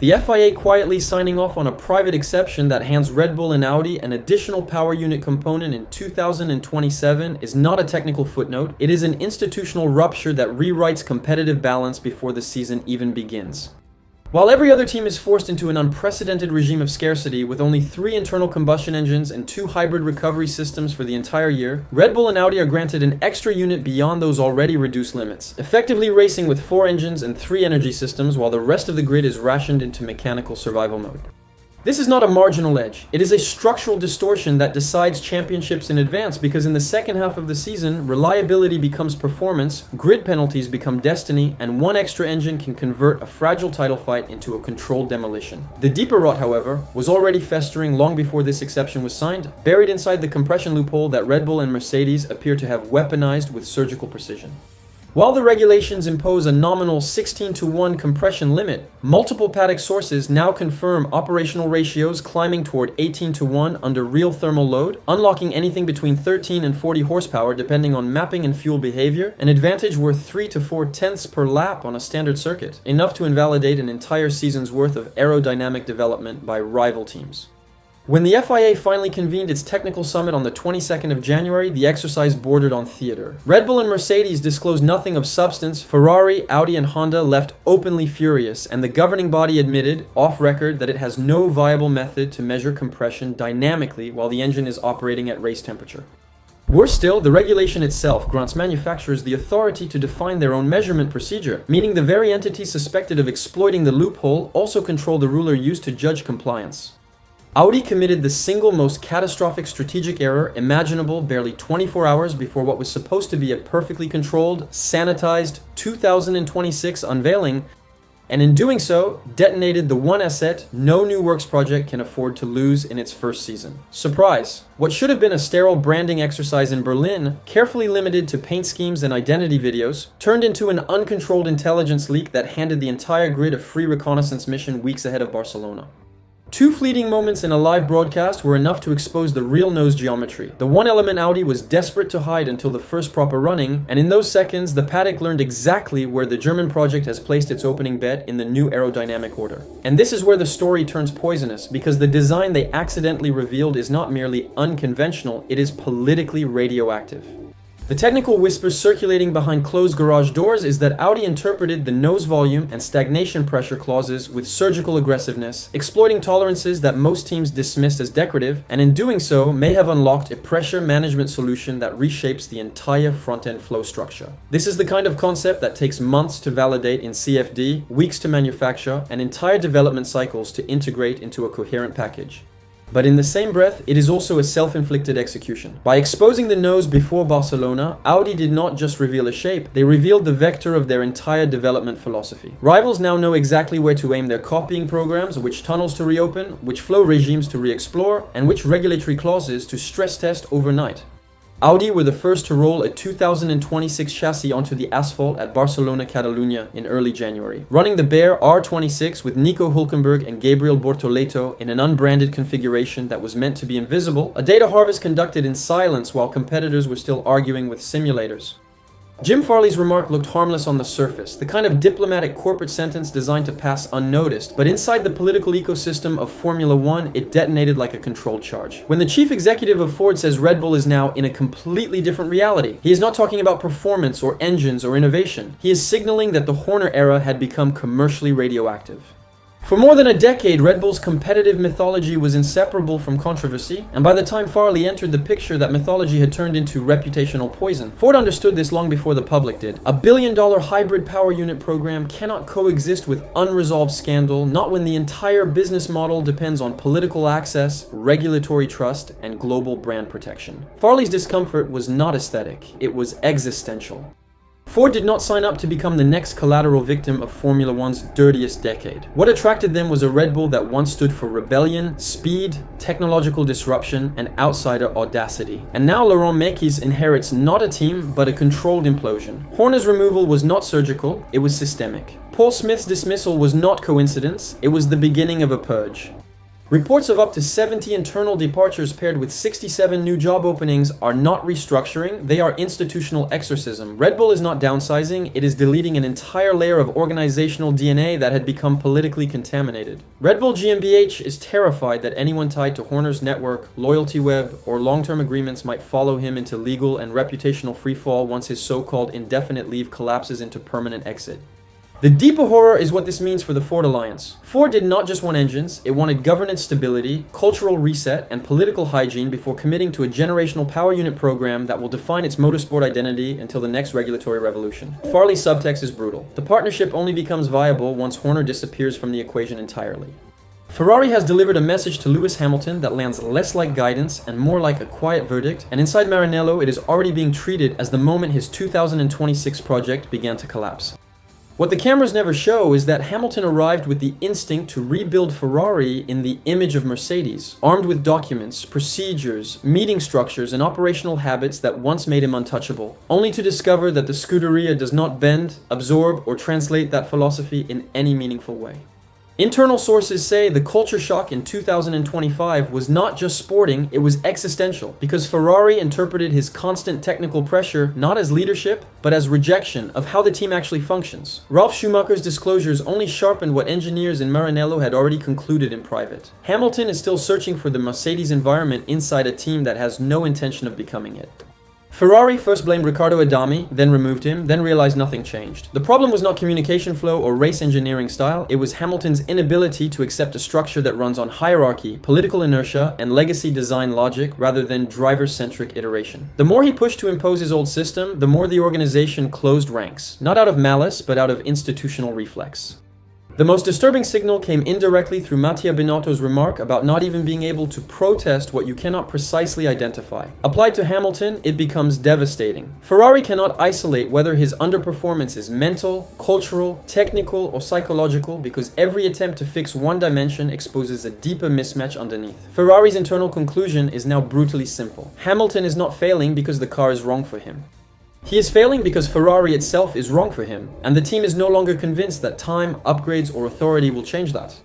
The FIA quietly signing off on a private exception that hands Red Bull and Audi an additional power unit component in 2027 is not a technical footnote, it is an institutional rupture that rewrites competitive balance before the season even begins. While every other team is forced into an unprecedented regime of scarcity with only 3 internal combustion engines and 2 hybrid recovery systems for the entire year, Red Bull and Audi are granted an extra unit beyond those already reduced limits, effectively racing with 4 engines and 3 energy systems while the rest of the grid is rationed into mechanical survival mode. This is not a marginal edge, it is a structural distortion that decides championships in advance because in the second half of the season, reliability becomes performance, grid penalties become destiny, and 1 extra engine can convert a fragile title fight into a controlled demolition. The deeper rot, however, was already festering long before this exception was signed, buried inside the compression loophole that Red Bull and Mercedes appear to have weaponized with surgical precision. While the regulations impose a nominal 16:1 compression limit, multiple paddock sources now confirm operational ratios climbing toward 18:1 under real thermal load, unlocking anything between 13 and 40 horsepower depending on mapping and fuel behavior, an advantage worth 3 to 4 tenths per lap on a standard circuit, enough to invalidate an entire season's worth of aerodynamic development by rival teams. When the FIA finally convened its technical summit on the 22nd of January, the exercise bordered on theater. Red Bull and Mercedes disclosed nothing of substance, Ferrari, Audi, and Honda left openly furious, and the governing body admitted, off record, that it has no viable method to measure compression dynamically while the engine is operating at race temperature. Worse still, the regulation itself grants manufacturers the authority to define their own measurement procedure, meaning the very entities suspected of exploiting the loophole also control the ruler used to judge compliance. Audi committed the single most catastrophic strategic error imaginable barely 24 hours before what was supposed to be a perfectly controlled, sanitized 2026 unveiling, and in doing so, detonated the one asset no new works project can afford to lose in its first season. Surprise! What should have been a sterile branding exercise in Berlin, carefully limited to paint schemes and identity videos, turned into an uncontrolled intelligence leak that handed the entire grid a free reconnaissance mission weeks ahead of Barcelona. 2 fleeting moments in a live broadcast were enough to expose the real nose geometry. The one element Audi was desperate to hide until the first proper running, and in those seconds, the paddock learned exactly where the German project has placed its opening bet in the new aerodynamic order. And this is where the story turns poisonous, because the design they accidentally revealed is not merely unconventional, it is politically radioactive. The technical whispers circulating behind closed garage doors is that Audi interpreted the nose volume and stagnation pressure clauses with surgical aggressiveness, exploiting tolerances that most teams dismissed as decorative, and in doing so may have unlocked a pressure management solution that reshapes the entire front-end flow structure. This is the kind of concept that takes months to validate in CFD, weeks to manufacture, and entire development cycles to integrate into a coherent package. But in the same breath, it is also a self-inflicted execution. By exposing the nose before Barcelona, Audi did not just reveal a shape, they revealed the vector of their entire development philosophy. Rivals now know exactly where to aim their copying programs, which tunnels to reopen, which flow regimes to re-explore, and which regulatory clauses to stress test overnight. Audi were the first to roll a 2026 chassis onto the asphalt at Barcelona, Catalunya in early January, running the bare R26 with Nico Hülkenberg and Gabriel Bortoleto in an unbranded configuration that was meant to be invisible, a data harvest conducted in silence while competitors were still arguing with simulators. Jim Farley's remark looked harmless on the surface, the kind of diplomatic corporate sentence designed to pass unnoticed, but inside the political ecosystem of Formula One, it detonated like a controlled charge. When the chief executive of Ford says Red Bull is now in a completely different reality, he is not talking about performance or engines or innovation. He is signaling that the Horner era had become commercially radioactive. For more than a decade, Red Bull's competitive mythology was inseparable from controversy, and by the time Farley entered the picture, that mythology had turned into reputational poison. Ford understood this long before the public did. A billion-dollar hybrid power unit program cannot coexist with unresolved scandal, not when the entire business model depends on political access, regulatory trust, and global brand protection. Farley's discomfort was not aesthetic, it was existential. Ford did not sign up to become the next collateral victim of Formula One's dirtiest decade. What attracted them was a Red Bull that once stood for rebellion, speed, technological disruption, and outsider audacity. And now Laurent Mekies inherits not a team, but a controlled implosion. Horner's removal was not surgical, it was systemic. Paul Smith's dismissal was not coincidence, it was the beginning of a purge. Reports of up to 70 internal departures paired with 67 new job openings are not restructuring, they are institutional exorcism. Red Bull is not downsizing, it is deleting an entire layer of organizational DNA that had become politically contaminated. Red Bull GmbH is terrified that anyone tied to Horner's network, loyalty web, or long-term agreements might follow him into legal and reputational freefall once his so-called indefinite leave collapses into permanent exit. The deeper horror is what this means for the Ford Alliance. Ford did not just want engines, it wanted governance stability, cultural reset, and political hygiene before committing to a generational power unit program that will define its motorsport identity until the next regulatory revolution. Farley's subtext is brutal. The partnership only becomes viable once Horner disappears from the equation entirely. Ferrari has delivered a message to Lewis Hamilton that lands less like guidance and more like a quiet verdict, and inside Maranello it is already being treated as the moment his 2026 project began to collapse. What the cameras never show is that Hamilton arrived with the instinct to rebuild Ferrari in the image of Mercedes, armed with documents, procedures, meeting structures, and operational habits that once made him untouchable, only to discover that the Scuderia does not bend, absorb, or translate that philosophy in any meaningful way. Internal sources say the culture shock in 2025 was not just sporting, it was existential, because Ferrari interpreted his constant technical pressure not as leadership, but as rejection of how the team actually functions. Ralf Schumacher's disclosures only sharpened what engineers in Maranello had already concluded in private. Hamilton is still searching for the Mercedes environment inside a team that has no intention of becoming it. Ferrari first blamed Riccardo Adami, then removed him, then realized nothing changed. The problem was not communication flow or race engineering style, it was Hamilton's inability to accept a structure that runs on hierarchy, political inertia, and legacy design logic rather than driver-centric iteration. The more he pushed to impose his old system, the more the organization closed ranks, not out of malice, but out of institutional reflex. The most disturbing signal came indirectly through Mattia Binotto's remark about not even being able to protest what you cannot precisely identify. Applied to Hamilton, it becomes devastating. Ferrari cannot isolate whether his underperformance is mental, cultural, technical, or psychological because every attempt to fix one dimension exposes a deeper mismatch underneath. Ferrari's internal conclusion is now brutally simple. Hamilton is not failing because the car is wrong for him. He is failing because Ferrari itself is wrong for him, and the team is no longer convinced that time, upgrades, or authority will change that.